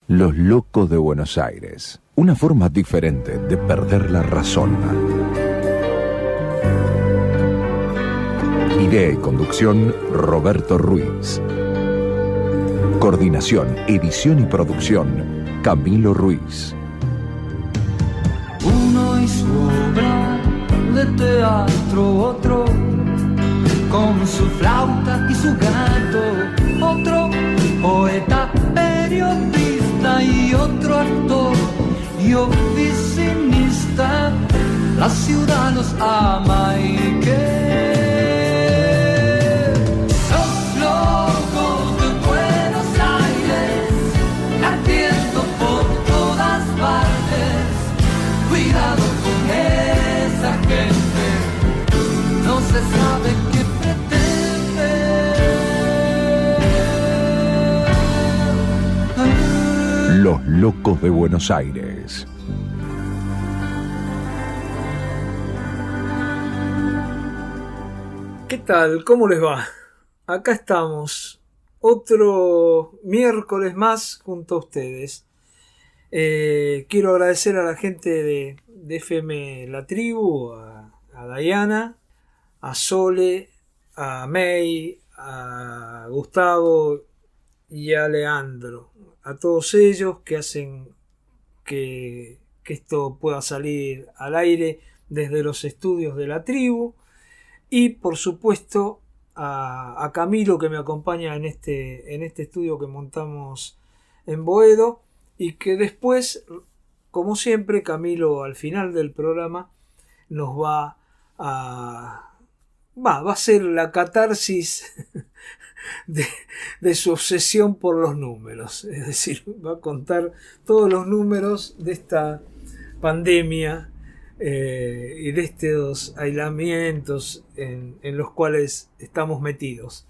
Los locos de Buenos Aires. Una forma diferente de perder la razón. Idea y conducción, Roberto Ruiz. Coordinación, edición y producción, Camilo Ruiz. Uno y su obra de teatro, otro con su flauta y su gato, otro poeta, periodista y otro actor y oficinista. La ciudad los ama y que los locos de Buenos Aires latiendo por todas partes. Cuidado con esa gente, no se sabe qué pretende. Los locos de Buenos Aires. ¿Qué tal? ¿Cómo les va? Acá estamos, otro miércoles más junto a ustedes. Quiero agradecer a la gente de FM La Tribu, a Diana, a Sole, a May, a Gustavo y a Leandro, a todos ellos que hacen que esto pueda salir al aire desde los estudios de La Tribu. Y por supuesto a Camilo, que me acompaña en este estudio que montamos en Boedo, y que después, como siempre, Camilo al final del programa nos va a hacer la catarsis de su obsesión por los números. Es decir, va a contar todos los números de esta pandemia y de estos aislamientos en los cuales estamos metidos,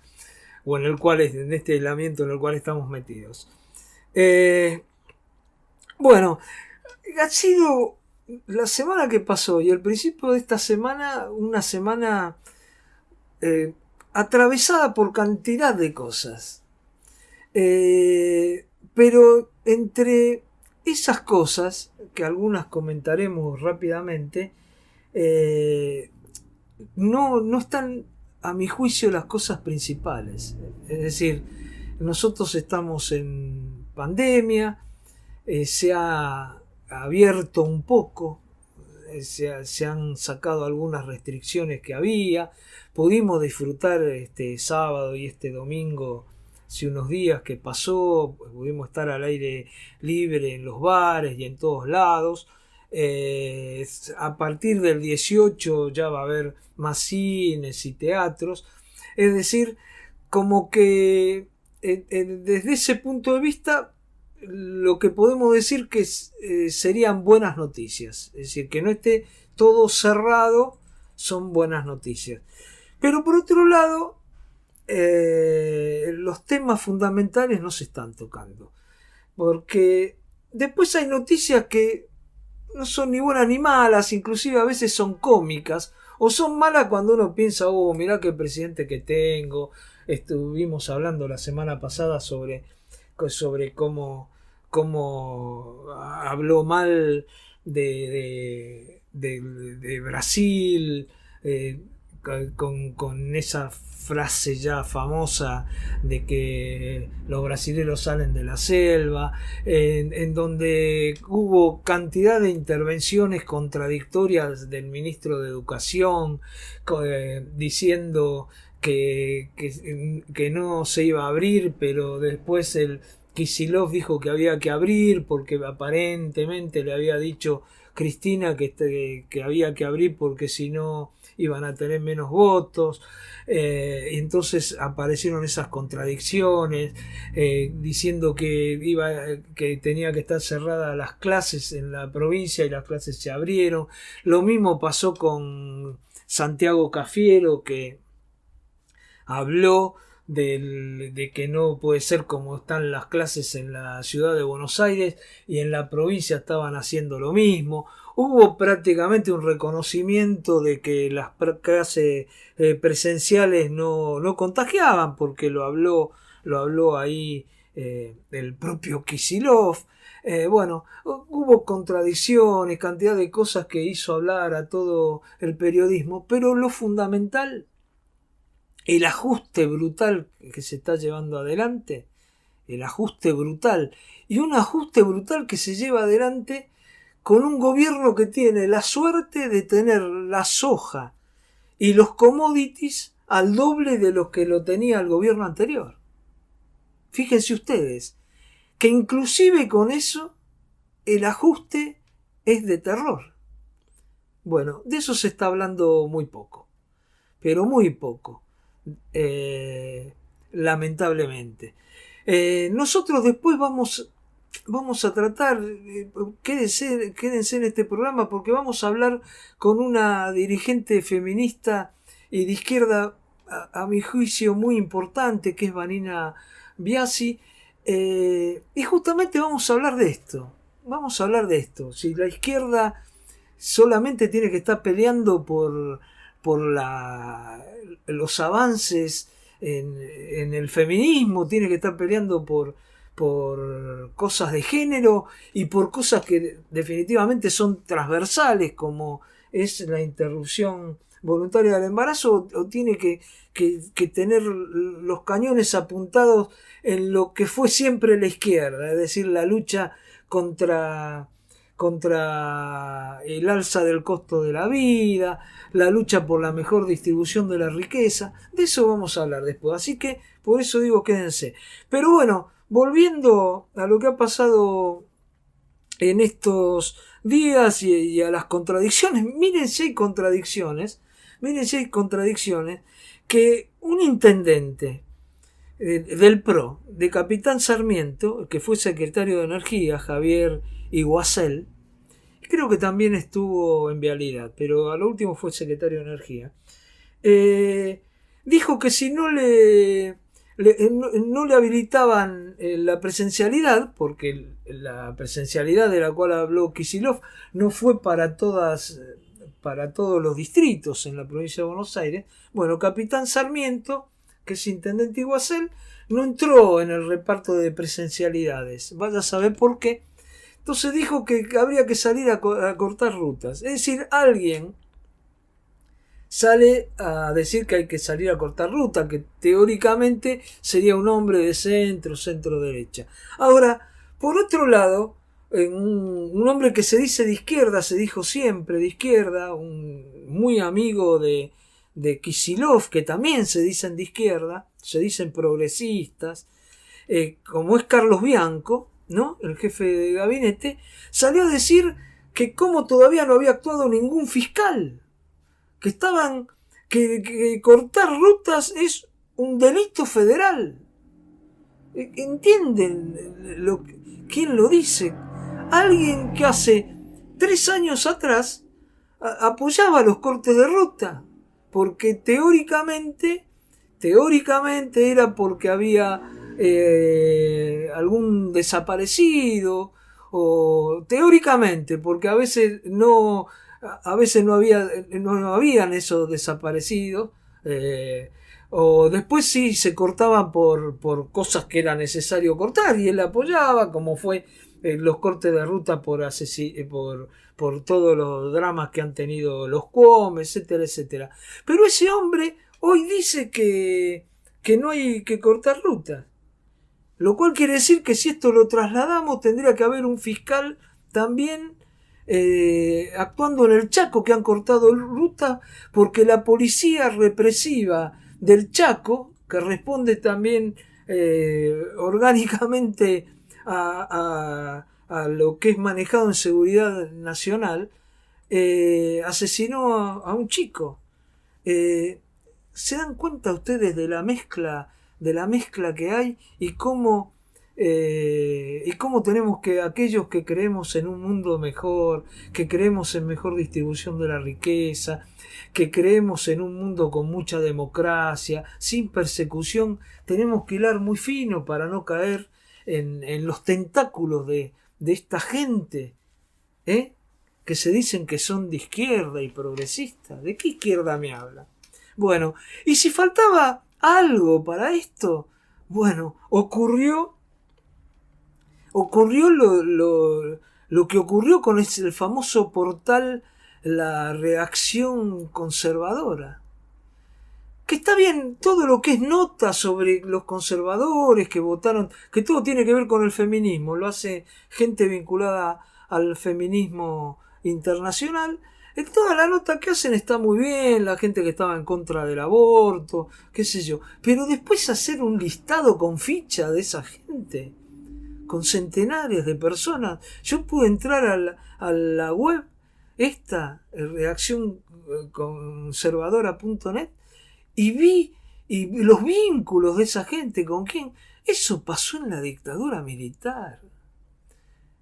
o en este aislamiento en el cual estamos metidos. Bueno, ha sido la semana que pasó y el principio de esta semana una semana atravesada por cantidad de cosas, pero entre esas cosas, que algunas comentaremos rápidamente, no están, a mi juicio, las cosas principales. Es decir, nosotros estamos en pandemia, se ha abierto un poco, se han sacado algunas restricciones que había, pudimos disfrutar este sábado y este domingo, hace unos días que pasó, pudimos estar al aire libre en los bares y en todos lados. A partir del 18 ya va a haber más cines y teatros. Es decir, como que desde ese punto de vista, lo que podemos decir que serían buenas noticias. Es decir, que no esté todo cerrado, son buenas noticias. Pero por otro lado, los temas fundamentales no se están tocando, porque después hay noticias que no son ni buenas ni malas, inclusive a veces son cómicas, o son malas cuando uno piensa, mirá qué presidente que tengo. Estuvimos hablando la semana pasada sobre cómo habló mal de Brasil, con esa frase ya famosa de que los brasileños salen de la selva, en donde hubo cantidad de intervenciones contradictorias del ministro de Educación, diciendo que no se iba a abrir, pero después el Kicillof dijo que había que abrir porque aparentemente le había dicho Cristina que había que abrir porque si no iban a tener menos votos. Entonces aparecieron esas contradicciones, diciendo que tenía que estar cerradas las clases en la provincia y las clases se abrieron. Lo mismo pasó con Santiago Cafiero, que habló de que no puede ser como están las clases en la ciudad de Buenos Aires y en la provincia estaban haciendo lo mismo. Hubo prácticamente un reconocimiento de que las clases presenciales no contagiaban, porque lo habló ahí el propio Kicillof. Bueno, hubo contradicciones, cantidad de cosas que hizo hablar a todo el periodismo, pero lo fundamental, el ajuste brutal que se está llevando adelante, el ajuste brutal, y un ajuste brutal que se lleva adelante con un gobierno que tiene la suerte de tener la soja y los commodities al doble de lo que lo tenía el gobierno anterior. Fíjense ustedes, que inclusive con eso el ajuste es de terror. Bueno, de eso se está hablando muy poco, pero muy poco, lamentablemente. Nosotros después vamos a tratar, quédense en este programa porque vamos a hablar con una dirigente feminista y de izquierda, a mi juicio, muy importante, que es Vanina Biasi. Y justamente vamos a hablar de esto, si la izquierda solamente tiene que estar peleando por los avances en el feminismo, tiene que estar peleando por cosas de género y por cosas que definitivamente son transversales, como es la interrupción voluntaria del embarazo, o tiene que tener los cañones apuntados en lo que fue siempre la izquierda, es decir, la lucha contra el alza del costo de la vida, la lucha por la mejor distribución de la riqueza. De eso vamos a hablar después, así que por eso digo quédense. Pero bueno, volviendo a lo que ha pasado en estos días y a las contradicciones, miren si hay contradicciones que un intendente del PRO, de Capitán Sarmiento, que fue secretario de Energía, Javier Iguacel, creo que también estuvo en Vialidad, pero a lo último fue secretario de Energía, dijo que si no le habilitaban la presencialidad, porque la presencialidad de la cual habló Kicillof no fue para todos los distritos en la provincia de Buenos Aires. Bueno, Capitán Sarmiento, que es intendente Iguacel, no entró en el reparto de presencialidades. Vaya a saber por qué. Entonces dijo que habría que salir a cortar rutas. Es decir, alguien sale a decir que hay que salir a cortar ruta, que teóricamente sería un hombre de centro derecha. Ahora, por otro lado, un hombre que se dice de izquierda, se dijo siempre de izquierda, un muy amigo de Kicillof, que también se dicen de izquierda, se dicen progresistas, como es Carlos Bianco, ¿no?, el jefe de gabinete, salió a decir que como todavía no había actuado ningún fiscal, que cortar rutas es un delito federal. ¿Entienden quién lo dice? Alguien que hace 3 años atrás apoyaba los cortes de ruta, porque teóricamente era porque había algún desaparecido, o teóricamente porque a veces no habían esos desaparecidos, o después sí se cortaban por cosas que era necesario cortar y él apoyaba, como fue los cortes de ruta por todos los dramas que han tenido los Cuom, etcétera, etcétera. Pero ese hombre hoy dice que no hay que cortar rutas, lo cual quiere decir que si esto lo trasladamos tendría que haber un fiscal también actuando en el Chaco, que han cortado rutas, porque la policía represiva del Chaco, que responde también orgánicamente a lo que es manejado en seguridad nacional, asesinó a un chico. ¿Se dan cuenta ustedes de la mezcla que hay y cómo tenemos que, aquellos que creemos en un mundo mejor, que creemos en mejor distribución de la riqueza, que creemos en un mundo con mucha democracia, sin persecución, tenemos que hilar muy fino para no caer en los tentáculos de esta gente, que se dicen que son de izquierda y progresistas? ¿De qué izquierda me habla? Bueno, y si faltaba algo para esto, bueno, ocurrió ocurrió lo que ocurrió con el famoso portal La Reacción Conservadora. Que está bien, todo lo que es nota sobre los conservadores que votaron, que todo tiene que ver con el feminismo, lo hace gente vinculada al feminismo internacional. Toda la nota que hacen está muy bien, la gente que estaba en contra del aborto, qué sé yo. Pero después hacer un listado con ficha de esa gente, con centenares de personas. Yo pude entrar a la web, reaccionconservadora.net, y vi los vínculos de esa gente con quién. Eso pasó en la dictadura militar.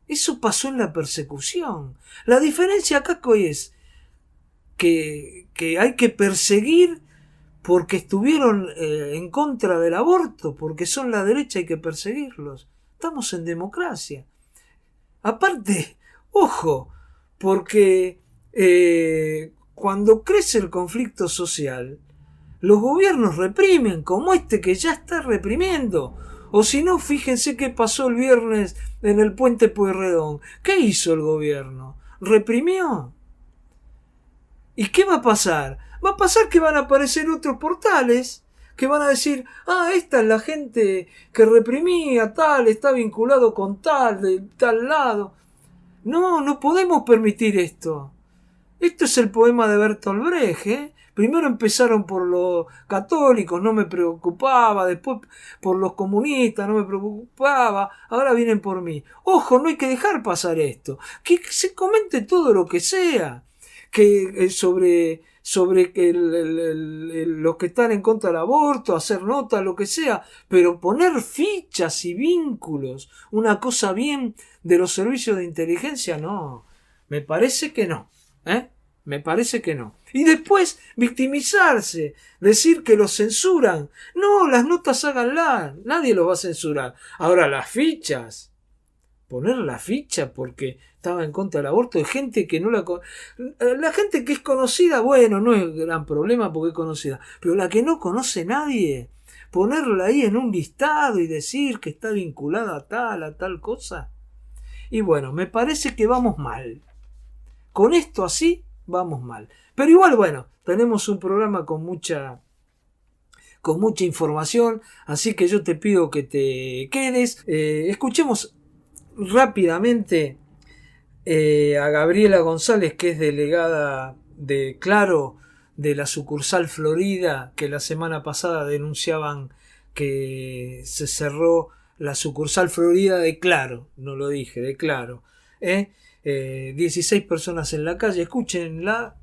Eso pasó en la persecución. La diferencia acá es que hay que perseguir porque estuvieron en contra del aborto, porque son la derecha, hay que perseguirlos. Estamos en democracia. Aparte, ojo, porque cuando crece el conflicto social, los gobiernos reprimen, como este que ya está reprimiendo. O si no, fíjense qué pasó el viernes en el puente Pueyrredón. ¿Qué hizo el gobierno? ¿Reprimió? ¿Y qué va a pasar? Va a pasar que van a aparecer otros portales que van a decir, esta es la gente que reprimía tal, está vinculado con tal, de tal lado. No podemos permitir esto. Esto es el poema de Bertolt Brecht, ¿eh? Primero empezaron por los católicos, no me preocupaba, después por los comunistas, no me preocupaba, ahora vienen por mí. Ojo, no hay que dejar pasar esto, que se comente todo lo que sea, que sobre que los que están en contra del aborto, hacer notas, lo que sea, pero poner fichas y vínculos, una cosa bien de los servicios de inteligencia, no, me parece que no, me parece que no. Y después victimizarse, decir que los censuran. No, las notas háganlas, nadie los va a censurar. Ahora las fichas, poner la ficha porque estaba en contra del aborto de gente que no la gente que es conocida, bueno, no es gran problema porque es conocida, pero la que no conoce nadie, ponerla ahí en un listado y decir que está vinculada a tal cosa. Y bueno, me parece que vamos mal. Con esto así vamos mal. Pero igual, bueno, tenemos un programa con mucha información, así que yo te pido que te quedes. Escuchemos rápidamente a Gabriela González, que es delegada de Claro, de la sucursal Florida, que la semana pasada denunciaban que se cerró la sucursal Florida de Claro, no lo dije, de Claro. 16 personas en la calle, escúchenla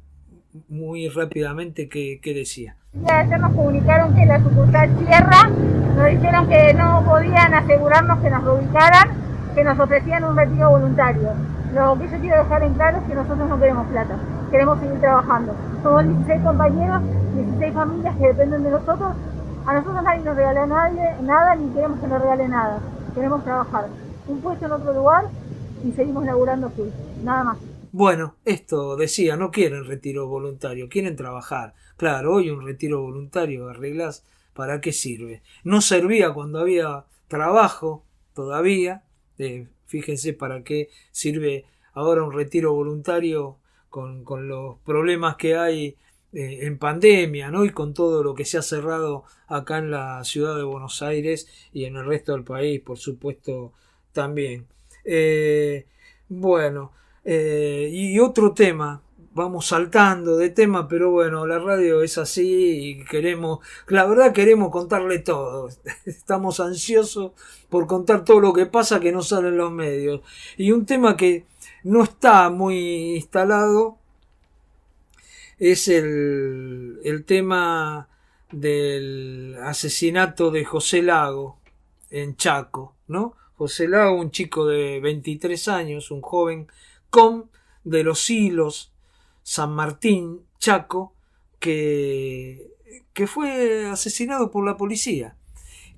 muy rápidamente qué decía. Ayer nos comunicaron que la sucursal cierra, nos dijeron que no podían asegurarnos que nos reubicaran, que nos ofrecían un retiro voluntario. Lo que yo quiero dejar en claro es que nosotros no queremos plata, queremos seguir trabajando. Somos 16 compañeros, 16 familias que dependen de nosotros. A nosotros nadie nos regala nada, ni queremos que nos regale nada. Queremos trabajar. Un puesto en otro lugar y seguimos laburando aquí, nada más. Bueno, esto decía, no quieren retiro voluntario, quieren trabajar. Claro, hoy un retiro voluntario, arreglás, ¿para qué sirve? No servía cuando había trabajo todavía. Fíjense para qué sirve ahora un retiro voluntario con los problemas que hay en pandemia, ¿no? Y con todo lo que se ha cerrado acá en la ciudad de Buenos Aires y en el resto del país, por supuesto, también. Bueno, y otro tema, vamos saltando de tema, pero bueno, la radio es así y la verdad queremos contarle todo. Estamos ansiosos por contar todo lo que pasa que no sale en los medios. Y un tema que no está muy instalado es el tema del asesinato de José Lago en Chaco, ¿no? José Lago, un chico de 23 años, un joven de Los Hilos, San Martín, Chaco, que fue asesinado por la policía.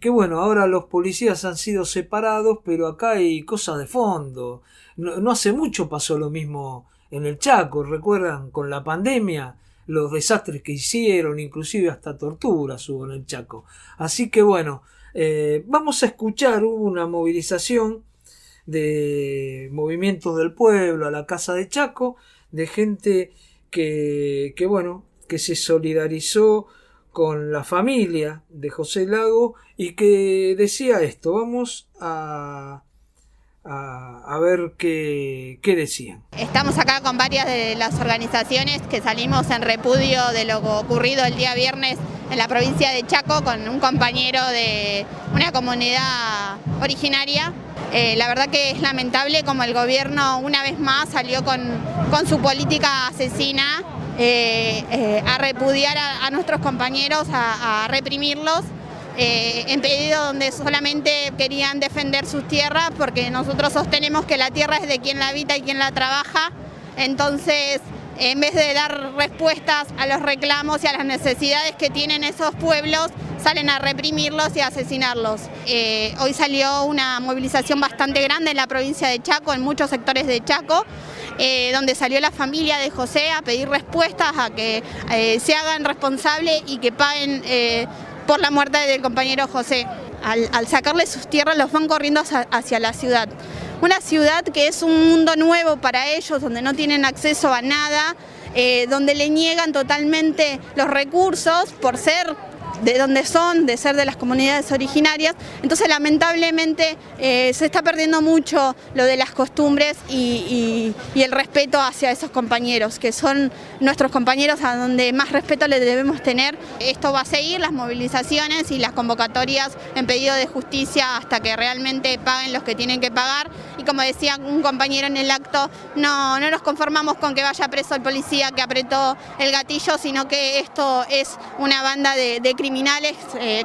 Que bueno, ahora los policías han sido separados, pero acá hay cosas de fondo. No hace mucho pasó lo mismo en el Chaco, recuerdan, con la pandemia, los desastres que hicieron, inclusive hasta torturas hubo en el Chaco. Así que bueno, vamos a escuchar, hubo una movilización de movimientos del pueblo, a la Casa de Chaco, de gente que se solidarizó con la familia de José Lago y que decía esto. Vamos a ver qué decían. Estamos acá con varias de las organizaciones que salimos en repudio de lo ocurrido el día viernes en la provincia de Chaco con un compañero de una comunidad originaria. La verdad que es lamentable como el gobierno una vez más salió con su política asesina a repudiar a nuestros compañeros, a reprimirlos. En pedido donde solamente querían defender sus tierras, porque nosotros sostenemos que la tierra es de quien la habita y quien la trabaja. Entonces, en vez de dar respuestas a los reclamos y a las necesidades que tienen esos pueblos, salen a reprimirlos y a asesinarlos. Hoy salió una movilización bastante grande en la provincia de Chaco, en muchos sectores de Chaco, donde salió la familia de José a pedir respuestas, a que se hagan responsables y que paguen por la muerte del compañero José. Al sacarle sus tierras los van corriendo hacia la ciudad. Una ciudad que es un mundo nuevo para ellos, donde no tienen acceso a nada, donde le niegan totalmente los recursos por ser de donde son, de ser de las comunidades originarias. Entonces lamentablemente se está perdiendo mucho lo de las costumbres y el respeto hacia esos compañeros, que son nuestros compañeros a donde más respeto les debemos tener. Esto va a seguir, las movilizaciones y las convocatorias en pedido de justicia hasta que realmente paguen los que tienen que pagar. Y como decía un compañero en el acto, no nos conformamos con que vaya preso el policía que apretó el gatillo, sino que esto es una banda de criminales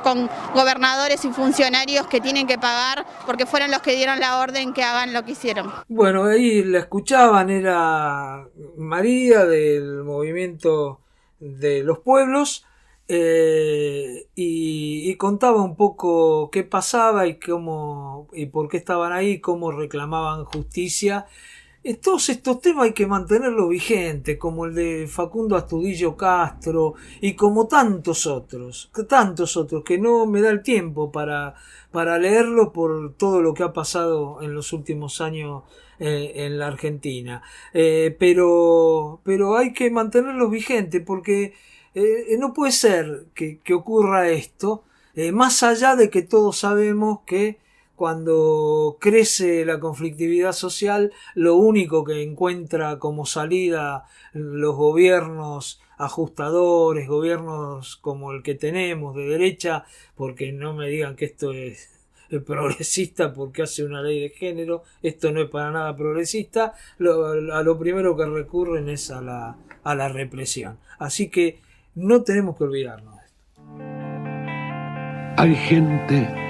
con gobernadores y funcionarios que tienen que pagar porque fueron los que dieron la orden que hagan lo que hicieron. Bueno, ahí la escuchaban, era María del movimiento de los pueblos y contaba un poco qué pasaba y cómo y por qué estaban ahí, cómo reclamaban justicia. Todos estos temas hay que mantenerlos vigentes, como el de Facundo Astudillo Castro y como tantos otros que no me da el tiempo para leerlo por todo lo que ha pasado en los últimos años en la Argentina. Pero hay que mantenerlos vigentes porque no puede ser que ocurra esto, más allá de que todos sabemos que cuando crece la conflictividad social, lo único que encuentra como salida los gobiernos ajustadores, gobiernos como el que tenemos de derecha, porque no me digan que esto es progresista porque hace una ley de género, esto no es para nada progresista, a lo primero que recurren es a la represión. Así que no tenemos que olvidarnos de esto. Hay gente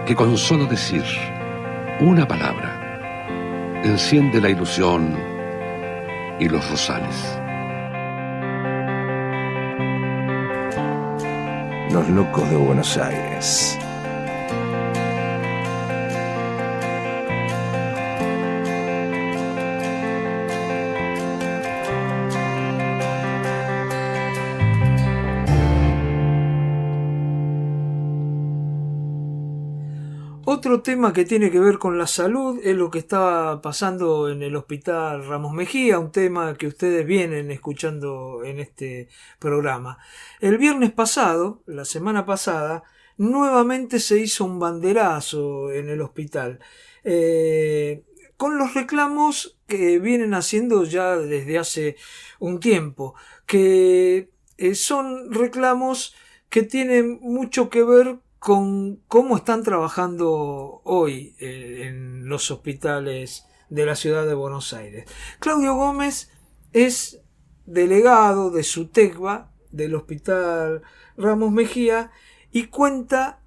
que con solo decir una palabra enciende la ilusión y los rosales. Los locos de Buenos Aires. Otro tema que tiene que ver con la salud es lo que estaba pasando en el Hospital Ramos Mejía, un tema que ustedes vienen escuchando en este programa. El viernes pasado, la semana pasada, nuevamente se hizo un banderazo en el hospital, con los reclamos que vienen haciendo ya desde hace un tiempo, que son reclamos que tienen mucho que ver con cómo están trabajando hoy en los hospitales de la ciudad de Buenos Aires. Claudio Gómez es delegado de SUTECBA, del Hospital Ramos Mejía, y cuenta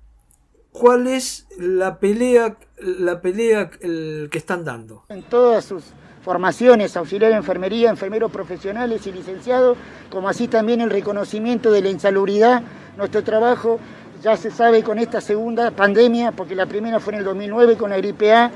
cuál es la pelea que están dando. En todas sus formaciones, auxiliar de enfermería, enfermeros profesionales y licenciados, como así también el reconocimiento de la insalubridad, nuestro trabajo. Ya se sabe con esta segunda pandemia, porque la primera fue en el 2009 con la gripe A,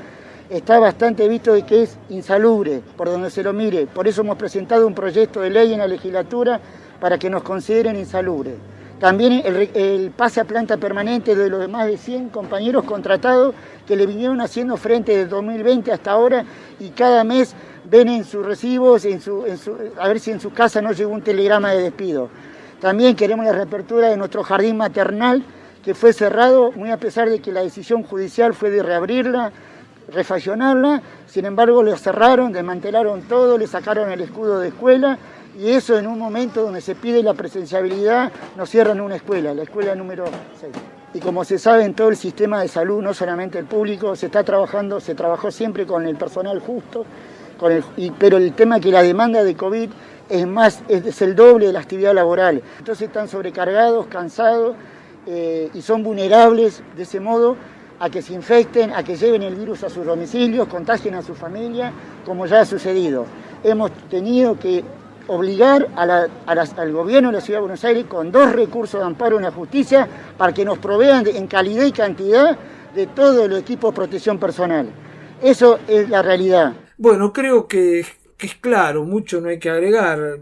está bastante visto de que es insalubre, por donde se lo mire. Por eso hemos presentado un proyecto de ley en la legislatura para que nos consideren insalubres. También el pase a planta permanente de los más de 100 compañeros contratados que le vinieron haciendo frente desde 2020 hasta ahora, y cada mes ven en sus recibos, a ver si en su casa no llegó un telegrama de despido. También queremos la reapertura de nuestro jardín maternal, que fue cerrado, muy a pesar de que la decisión judicial fue de reabrirla, refaccionarla. Sin embargo, lo cerraron, desmantelaron todo, le sacaron el escudo de escuela, y eso en un momento donde se pide la presenciabilidad, nos cierran una escuela, la escuela número 6. Y como se sabe, en todo el sistema de salud, no solamente el público, se trabajó siempre con el personal justo, pero el tema es que la demanda de COVID es el doble de la actividad laboral. Entonces están sobrecargados, cansados, y son vulnerables de ese modo a que se infecten, a que lleven el virus a sus domicilios, contagien a su familia, como ya ha sucedido. Hemos tenido que obligar al gobierno de la Ciudad de Buenos Aires con 2 recursos de amparo en la justicia para que nos provean en calidad y cantidad de todo el equipo de protección personal. Eso es la realidad. Bueno, creo que es claro, mucho no hay que agregar.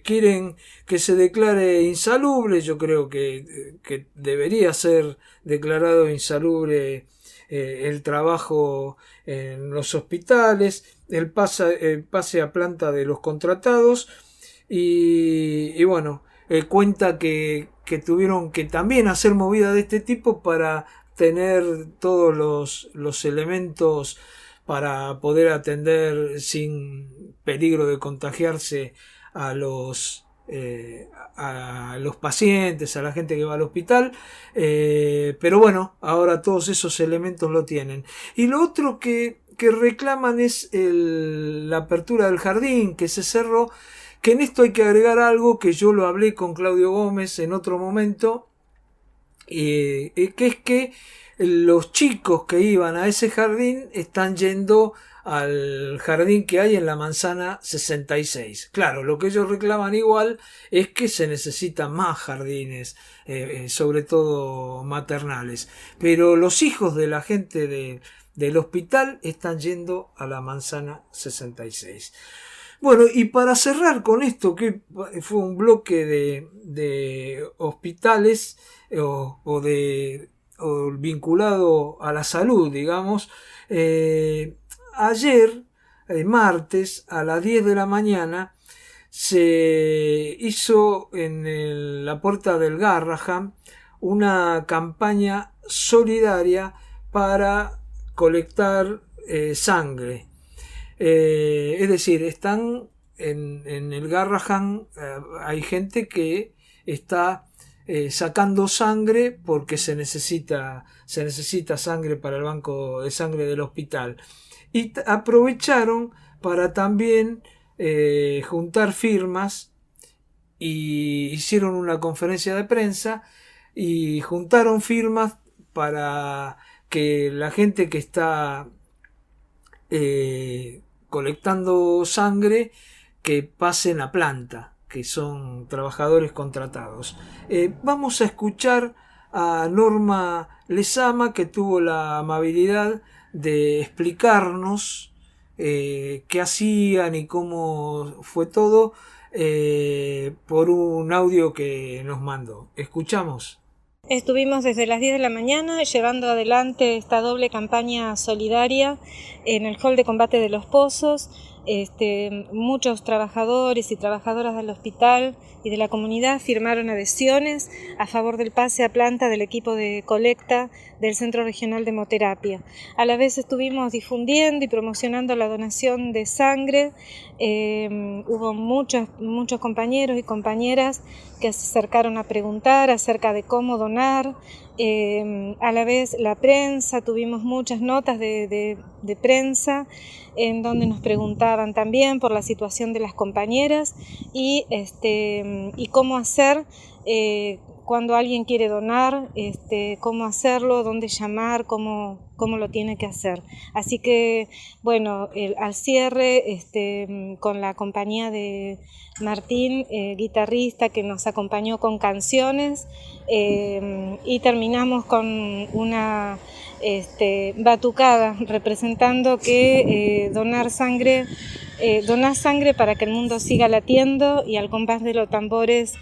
Quieren que se declare insalubre, yo creo que debería ser declarado insalubre el trabajo en los hospitales, el pase a planta de los contratados, y bueno, cuenta que tuvieron que también hacer movidas de este tipo para tener todos los elementos para poder atender sin peligro de contagiarse a los pacientes, a la gente que va al hospital, pero bueno, ahora todos esos elementos lo tienen. Y lo otro que reclaman es la apertura del jardín, que se cerró, que en esto hay que agregar algo que yo lo hablé con Claudio Gómez en otro momento, que es que los chicos que iban a ese jardín están yendo al jardín que hay en la manzana 66. Claro, lo que ellos reclaman igual es que se necesitan más jardines, sobre todo maternales, pero los hijos de la gente del hospital están yendo a la manzana 66. Bueno, y para cerrar con esto, que fue un bloque de hospitales o vinculado a la salud, digamos, ayer, martes, a las 10 de la mañana, se hizo en la puerta del Garrahan una campaña solidaria para colectar sangre. Es decir, están en el Garrahan, hay gente que está sacando sangre porque se necesita sangre para el banco de sangre del hospital, y aprovecharon para también juntar firmas, y hicieron una conferencia de prensa y juntaron firmas para que la gente que está colectando sangre, que pasen a planta, que son trabajadores contratados. Vamos a escuchar a Norma Lezama, que tuvo la amabilidad de explicarnos qué hacían y cómo fue todo, por un audio que nos mandó. ¿Escuchamos? Estuvimos desde las 10 de la mañana llevando adelante esta doble campaña solidaria en el hall de combate de Los Pozos. Muchos trabajadores y trabajadoras del hospital y de la comunidad firmaron adhesiones a favor del pase a planta del equipo de colecta del Centro Regional de Hemoterapia. A la vez estuvimos difundiendo y promocionando la donación de sangre. Hubo muchos compañeros y compañeras que se acercaron a preguntar acerca de cómo donar. A la vez la prensa, tuvimos muchas notas de prensa en donde nos preguntaban también por la situación de las compañeras y cómo hacer cuando alguien quiere donar, cómo hacerlo, dónde llamar, cómo lo tiene que hacer. Así que, bueno, al cierre, con la compañía de Martín, guitarrista, que nos acompañó con canciones, y terminamos con una batucada representando que donar sangre doná sangre para que el mundo siga latiendo, y al compás de los tambores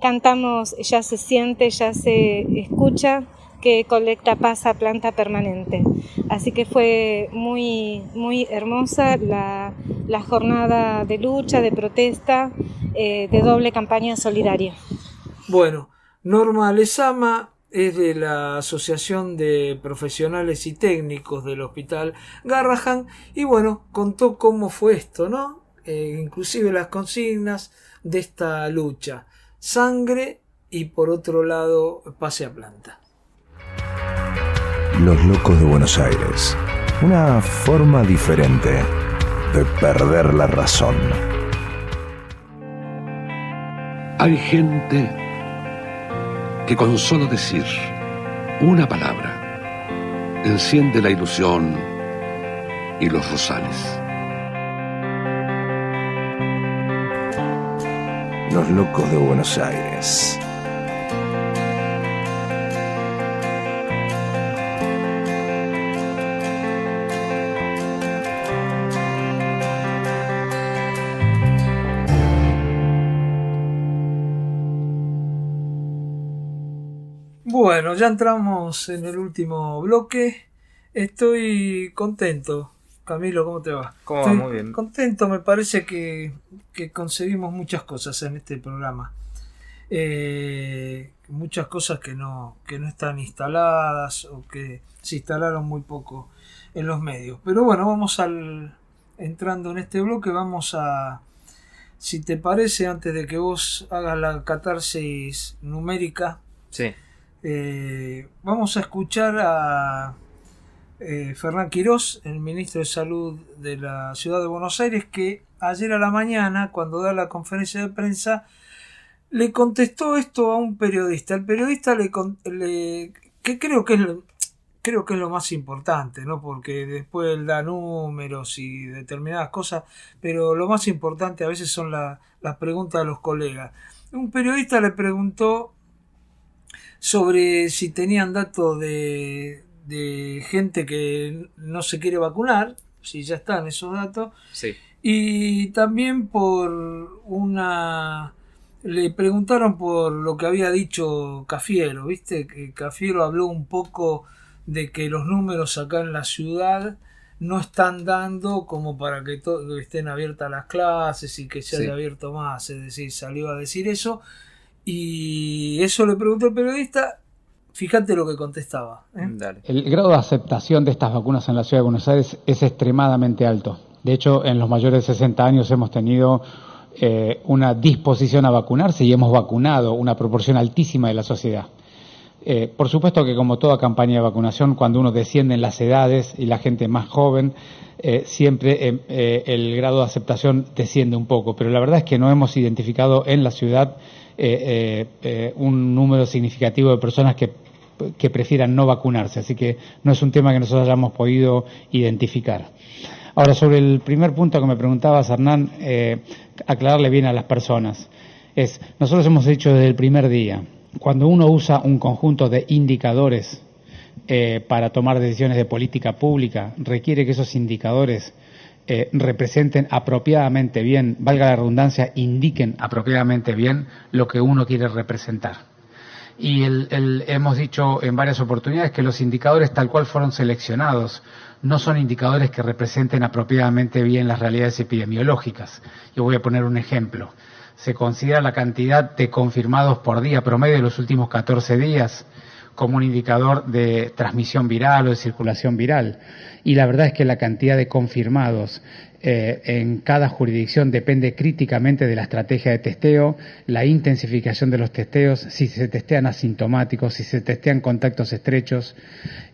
cantamos Ya se siente, ya se escucha, que colecta paz a planta permanente. Así que fue muy, muy hermosa la jornada de lucha, de protesta, de doble campaña solidaria. Bueno, Norma Lezama es de la Asociación de Profesionales y Técnicos del Hospital Garrahan, y bueno, contó cómo fue esto, ¿no? Inclusive las consignas de esta lucha: sangre y, por otro lado, pase a planta. Los locos de Buenos Aires. Una forma diferente de perder la razón. Hay gente que con solo decir una palabra enciende la ilusión y los rosales. Los locos de Buenos Aires. Bueno, ya entramos en el último bloque. Estoy contento. Camilo, ¿cómo te va? ¿Cómo va? Estoy Muy bien. contento, me parece que conseguimos muchas cosas en este programa. Muchas cosas que no están instaladas, o que se instalaron muy poco en los medios. Pero bueno, entrando en este bloque, vamos a, si te parece, antes de que vos hagas la catarsis numérica, Sí. vamos a escuchar a Fernán Quirós, el ministro de Salud de la Ciudad de Buenos Aires, que ayer a la mañana, cuando da la conferencia de prensa, le contestó esto a un periodista. El periodista que creo que es lo más importante, ¿no? Porque después él da números y determinadas cosas, pero lo más importante a veces son las preguntas de los colegas. Un periodista le preguntó sobre si tenían datos de gente que no se quiere vacunar, si ya están esos datos, Sí. y también le preguntaron por lo que había dicho Cafiero, ¿viste? Que Cafiero habló un poco de que los números acá en la ciudad no están dando como para que estén abiertas las clases y que se haya abierto más, es decir, salió a decir eso. Y eso le preguntó el periodista. Fíjate lo que contestaba. Dale. El grado de aceptación de estas vacunas en la Ciudad de Buenos Aires es extremadamente alto. De hecho, en los mayores de 60 años hemos tenido una disposición a vacunarse y hemos vacunado una proporción altísima de la sociedad. Por supuesto que, como toda campaña de vacunación, cuando uno desciende en las edades y la gente más joven, siempre el grado de aceptación desciende un poco. Pero la verdad es que no hemos identificado en la ciudad un número significativo de personas que prefieran no vacunarse, así que no es un tema que nosotros hayamos podido identificar. Ahora, sobre el primer punto que me preguntabas, Hernán, aclararle bien a las personas. Nosotros hemos dicho desde el primer día, cuando uno usa un conjunto de indicadores para tomar decisiones de política pública, requiere que esos indicadores representen apropiadamente bien, valga la redundancia, indiquen apropiadamente bien lo que uno quiere representar. Y hemos dicho en varias oportunidades que los indicadores tal cual fueron seleccionados no son indicadores que representen apropiadamente bien las realidades epidemiológicas. Yo voy a poner un ejemplo. Se considera la cantidad de confirmados por día promedio de los últimos 14 días como un indicador de transmisión viral o de circulación viral. Y la verdad es que la cantidad de confirmados en cada jurisdicción depende críticamente de la estrategia de testeo, la intensificación de los testeos, si se testean asintomáticos, si se testean contactos estrechos.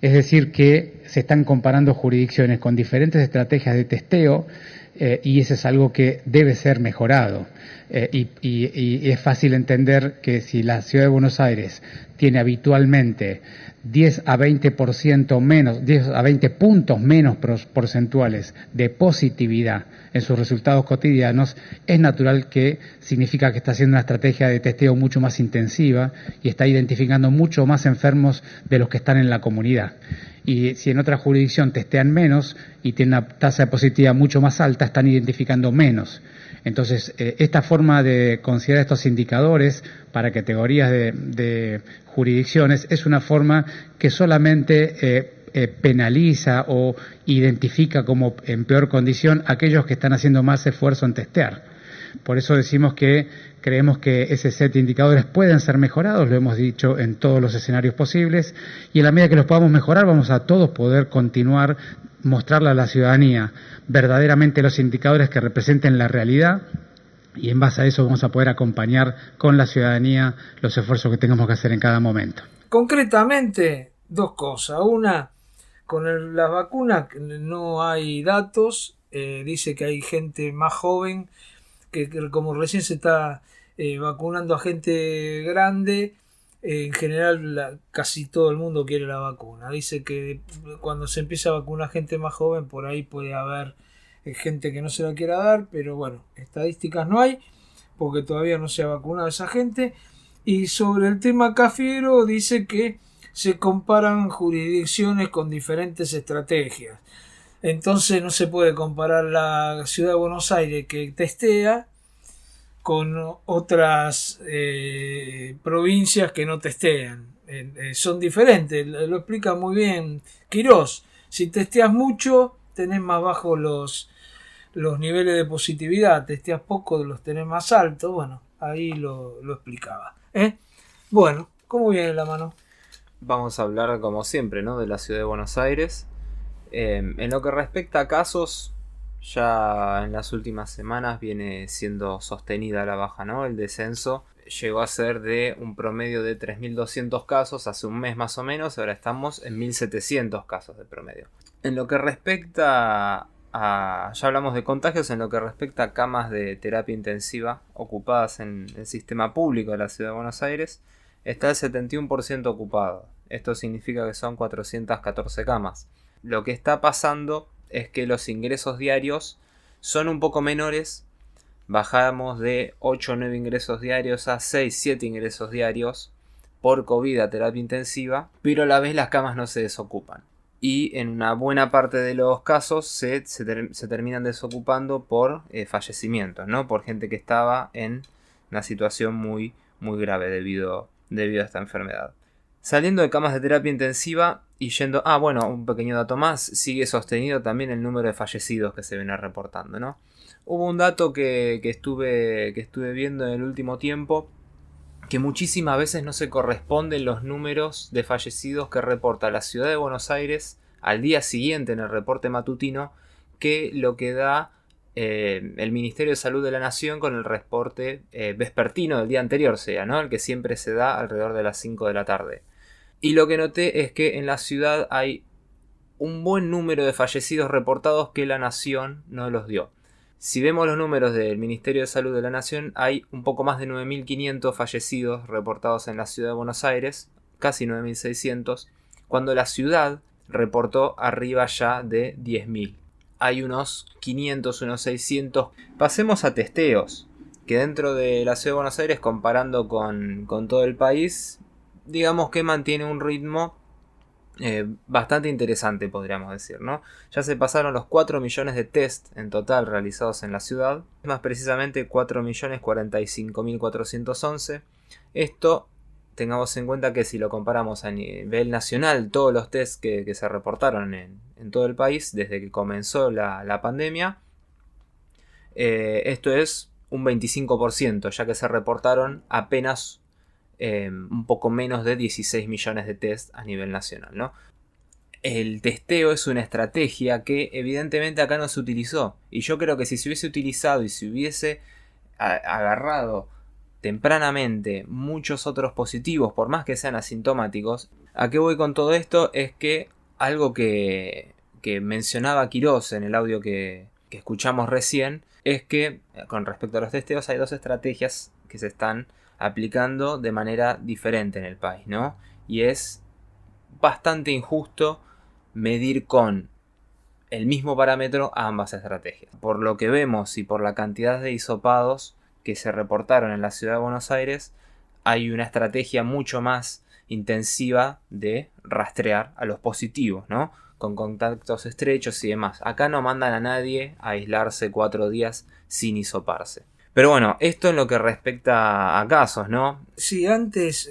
Es decir, que se están comparando jurisdicciones con diferentes estrategias de testeo y eso es algo que debe ser mejorado. Y es fácil entender que si la Ciudad de Buenos Aires tiene habitualmente 10 a 20% menos, 10 a 20 puntos menos porcentuales de positividad en sus resultados cotidianos, es natural que significa que está haciendo una estrategia de testeo mucho más intensiva y está identificando mucho más enfermos de los que están en la comunidad. Y si en otra jurisdicción testean menos y tienen una tasa de positividad mucho más alta, están identificando menos. Entonces, esta forma de considerar estos indicadores para categorías de jurisdicciones es una forma que solamente penaliza o identifica como en peor condición a aquellos que están haciendo más esfuerzo en testear. Por eso decimos que creemos que ese set de indicadores pueden ser mejorados, lo hemos dicho en todos los escenarios posibles, y en la medida que los podamos mejorar vamos a todos poder continuar mostrarle a la ciudadanía verdaderamente los indicadores que representen la realidad, y en base a eso vamos a poder acompañar con la ciudadanía los esfuerzos que tengamos que hacer en cada momento. Concretamente, dos cosas. Una, con las vacunas no hay datos, dice que hay gente más joven, que como recién se está vacunando a gente grande, en general casi todo el mundo quiere la vacuna. Dice que cuando se empieza a vacunar gente más joven, por ahí puede haber gente que no se la quiera dar, pero bueno, estadísticas no hay, porque todavía no se ha vacunado esa gente. Y sobre el tema Cafiero, dice que se comparan jurisdicciones con diferentes estrategias. Entonces no se puede comparar la ciudad de Buenos Aires, que testea, con otras provincias que no testean. Son diferentes, lo explica muy bien Quirós. Si testeas mucho, tenés más bajos los niveles de positividad, testeas poco, los tenés más altos. Bueno, ahí lo explicaba. Bueno, ¿cómo viene la mano? Vamos a hablar, como siempre, ¿no?, de la ciudad de Buenos Aires. En lo que respecta a casos, ya en las últimas semanas viene siendo sostenida la baja, ¿no? El descenso llegó a ser de un promedio de 3.200 casos hace un mes más o menos, ahora estamos en 1.700 casos de promedio. En lo que respecta ya hablamos de contagios, en lo que respecta a camas de terapia intensiva ocupadas en el sistema público de la ciudad de Buenos Aires, está el 71% ocupado. Esto significa que son 414 camas. Lo que está pasando es que los ingresos diarios son un poco menores. Bajamos de 8 o 9 ingresos diarios a 6, 7 ingresos diarios por COVID a terapia intensiva, pero a la vez las camas no se desocupan. Y en una buena parte de los casos se terminan desocupando por fallecimientos, ¿no? Por gente que estaba en una situación muy, muy grave debido a esta enfermedad. Saliendo de camas de terapia intensiva y yendo... bueno, un pequeño dato más. Sigue sostenido también el número de fallecidos que se viene reportando, ¿no? Hubo un dato que estuve viendo en el último tiempo, que muchísimas veces no se corresponden los números de fallecidos que reporta la ciudad de Buenos Aires al día siguiente en el reporte matutino, que lo que da el Ministerio de Salud de la Nación con el reporte vespertino del día anterior, ¿no? El que siempre se da alrededor de las 5 de la tarde. Y lo que noté es que en la ciudad hay un buen número de fallecidos reportados que la Nación no los dio. Si vemos los números del Ministerio de Salud de la Nación, hay un poco más de 9.500 fallecidos reportados en la ciudad de Buenos Aires, casi 9.600, cuando la ciudad reportó arriba ya de 10.000. Hay unos 500, unos 600. Pasemos a testeos, que dentro de la ciudad de Buenos Aires, comparando con todo el país, digamos que mantiene un ritmo bastante interesante, podríamos decir, ¿no? Ya se pasaron los 4 millones de test en total realizados en la ciudad, más precisamente 4.045.411. Esto, tengamos en cuenta que si lo comparamos a nivel nacional, todos los test que se reportaron en todo el país desde que comenzó la pandemia, esto es un 25%, ya que se reportaron apenas un poco menos de 16 millones de test a nivel nacional, ¿no? El testeo es una estrategia que evidentemente acá no se utilizó, y yo creo que si se hubiese utilizado y si hubiese agarrado tempranamente muchos otros positivos, por más que sean asintomáticos. ¿A qué voy con todo esto? Es que algo que mencionaba Quirós en el audio que escuchamos recién, es que con respecto a los testeos hay dos estrategias que se están aplicando de manera diferente en el país, ¿no? Y es bastante injusto medir con el mismo parámetro a ambas estrategias. Por lo que vemos y por la cantidad de hisopados que se reportaron en la ciudad de Buenos Aires, hay una estrategia mucho más intensiva de rastrear a los positivos, ¿no? Con contactos estrechos y demás. Acá no mandan a nadie a aislarse 4 días sin hisoparse. Pero bueno, esto en lo que respecta a casos, ¿no? Sí, antes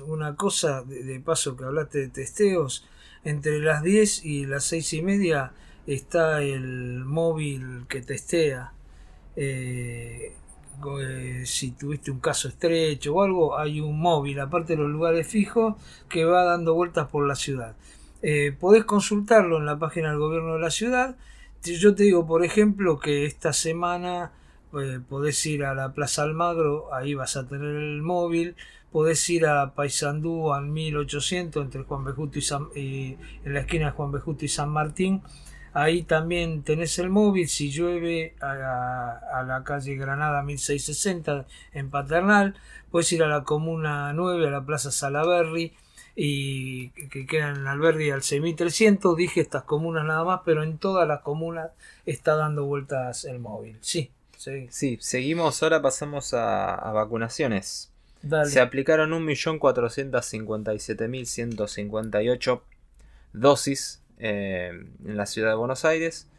una cosa, de paso que hablaste de testeos, entre las 10 y las 6:30 está el móvil que testea. Si tuviste un caso estrecho o algo, hay un móvil, aparte de los lugares fijos, que va dando vueltas por la ciudad. Podés consultarlo en la página del gobierno de la ciudad. Yo te digo, por ejemplo, que esta semana podés ir a la Plaza Almagro, ahí vas a tener el móvil. Podés ir a Paysandú al 1800 entre Juan B. Justo y en la esquina de Juan B. Justo y San Martín. Ahí también tenés el móvil. Si llueve, a la calle Granada 1660 en Paternal. Podés ir a la Comuna 9, a la Plaza Salaberry, y que quedan en Alberdi al 6300. Dije estas comunas nada más, pero en todas las comunas está dando vueltas el móvil. Sí, seguimos. Ahora pasamos a vacunaciones. Dale. Se aplicaron 1.457.158 dosis en la ciudad de Buenos Aires,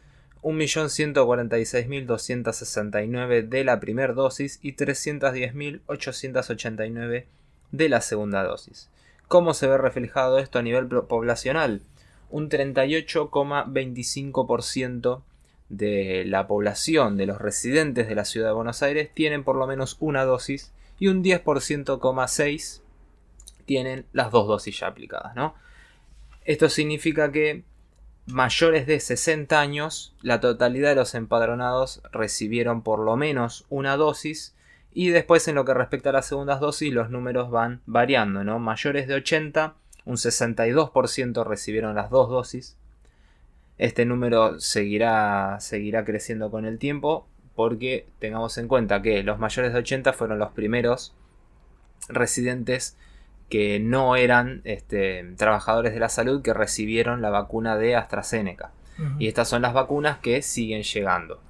1.146.269 de la primera dosis y 310.889 de la segunda dosis. ¿Cómo se ve reflejado esto a nivel poblacional? Un 38,25% de la población, de los residentes de la ciudad de Buenos Aires, tienen por lo menos una dosis, y un 10,6% tienen las 2 dosis ya aplicadas, ¿no? Esto significa que mayores de 60 años, la totalidad de los empadronados recibieron por lo menos una dosis, y después en lo que respecta a las segundas dosis los números van variando, ¿no? Mayores de 80, un 62% recibieron las 2 dosis. Este número seguirá creciendo con el tiempo, porque tengamos en cuenta que los mayores de 80 fueron los primeros residentes que no eran trabajadores de la salud que recibieron la vacuna de AstraZeneca. Y estas son las vacunas que siguen llegando.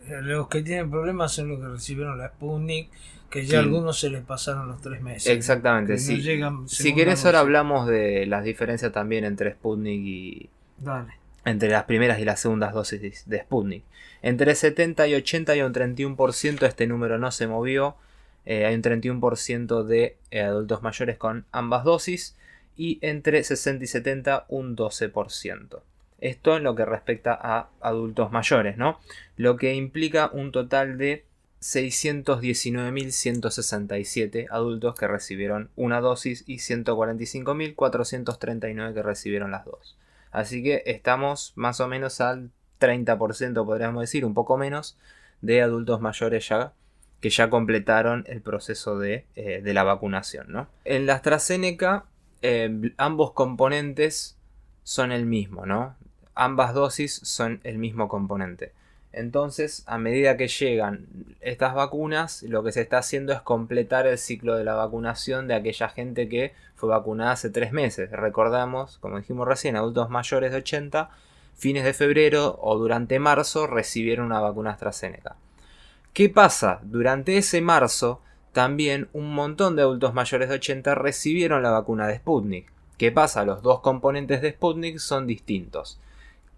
Los que tienen problemas son los que recibieron la Sputnik, que ya algunos se les pasaron los 3 meses. Exactamente, sí. No llegan, si querés ahora hablamos de las diferencias también entre Sputnik y... Dale. Entre las primeras y las segundas dosis de Sputnik. Entre 70 y 80 hay un 31%, este número no se movió. Hay un 31% de adultos mayores con ambas dosis, y entre 60 y 70 un 12%. Esto en lo que respecta a adultos mayores, ¿no? Lo que implica un total de 619.167 adultos que recibieron una dosis y 145.439 que recibieron las 2. Así que estamos más o menos al 30%, podríamos decir, un poco menos, de adultos mayores que ya completaron el proceso de la vacunación, ¿no? En la AstraZeneca ambos componentes son el mismo, ¿no? Ambas dosis son el mismo componente. Entonces, a medida que llegan estas vacunas, lo que se está haciendo es completar el ciclo de la vacunación de aquella gente que fue vacunada hace 3 meses. Recordamos, como dijimos recién, adultos mayores de 80, fines de febrero o durante marzo recibieron una vacuna AstraZeneca. ¿Qué pasa? Durante ese marzo, también un montón de adultos mayores de 80 recibieron la vacuna de Sputnik. ¿Qué pasa? Los dos componentes de Sputnik son distintos.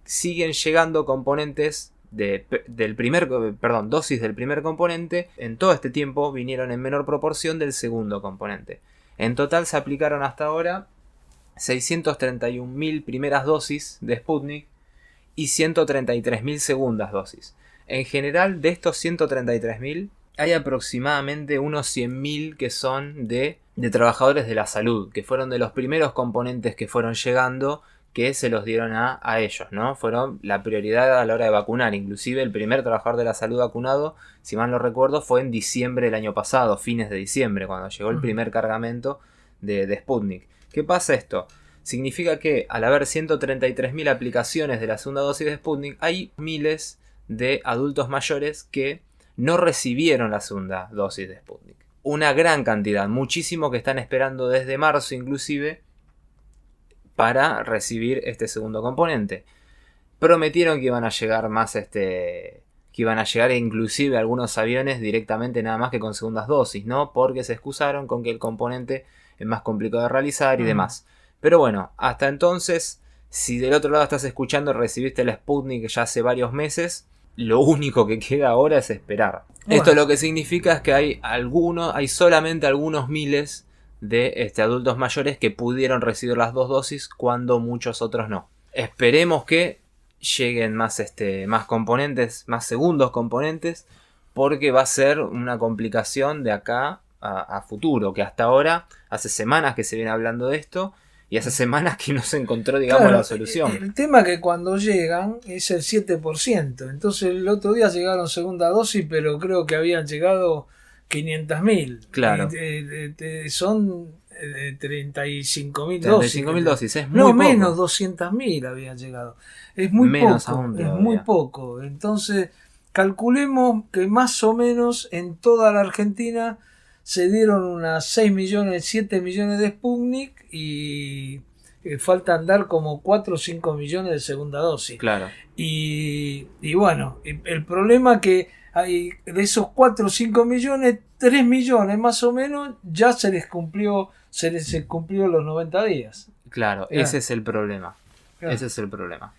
Siguen llegando componentes dosis del primer componente. En todo este tiempo vinieron en menor proporción del segundo componente. En total se aplicaron hasta ahora 631.000 primeras dosis de Sputnik y 133.000 segundas dosis. En general, de estos 133.000 hay aproximadamente unos 100.000 que son de trabajadores de la salud, que fueron de los primeros componentes que fueron llegando, que se los dieron a ellos, ¿no? Fueron la prioridad a la hora de vacunar. Inclusive el primer trabajador de la salud vacunado, si mal no recuerdo, fue en diciembre del año pasado, fines de diciembre, cuando llegó el primer cargamento de Sputnik. ¿Qué pasa esto? Significa que al haber 133.000 aplicaciones de la segunda dosis de Sputnik, hay miles de adultos mayores que no recibieron la segunda dosis de Sputnik. Una gran cantidad, muchísimo, que están esperando desde marzo inclusive para recibir este segundo componente. Prometieron que iban a llegar más que iban a llegar inclusive algunos aviones directamente nada más que con segundas dosis, ¿no? Porque se excusaron con que el componente es más complicado de realizar y demás. Pero bueno, hasta entonces, si del otro lado estás escuchando, recibiste la Sputnik ya hace varios meses, lo único que queda ahora es esperar. Bueno. Esto lo que significa es que hay solamente algunos miles de adultos mayores que pudieron recibir las 2 dosis cuando muchos otros no. Esperemos que lleguen más componentes, más segundos componentes, porque va a ser una complicación de acá a futuro, que hasta ahora, hace semanas que se viene hablando de esto, y hace semanas que no se encontró, digamos, la solución. El tema es que cuando llegan es el 7%, entonces el otro día llegaron segunda dosis, pero creo que habían llegado 500.000. Claro. Son 35.000 dosis. 35.000 dosis, es muy no, poco. Menos 200.000 habían llegado. Es muy menos poco, aún es todavía. muy poco. Entonces, calculemos que más o menos en toda la Argentina se dieron unas 7 millones de Sputnik y faltan dar como 4 o 5 millones de segunda dosis. Claro. Y bueno, el problema que hay de esos 4 o 5 millones, 3 millones más o menos ya se les cumplió los 90 días. Claro, ese es el problema. Claro. Ese es el problema.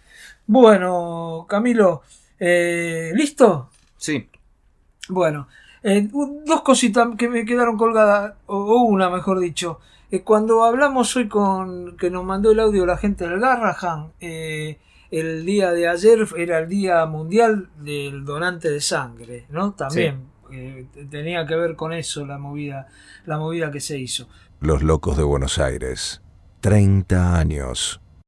Bueno, Camilo, ¿listo? Sí. Bueno, 2 cositas que me quedaron colgadas, o una mejor dicho. Cuando hablamos hoy que nos mandó el audio la gente del Garrahan, el día de ayer era el Día Mundial del Donante de Sangre, ¿no? También tenía que ver con eso la movida que se hizo. Los Locos de Buenos Aires, 30 años.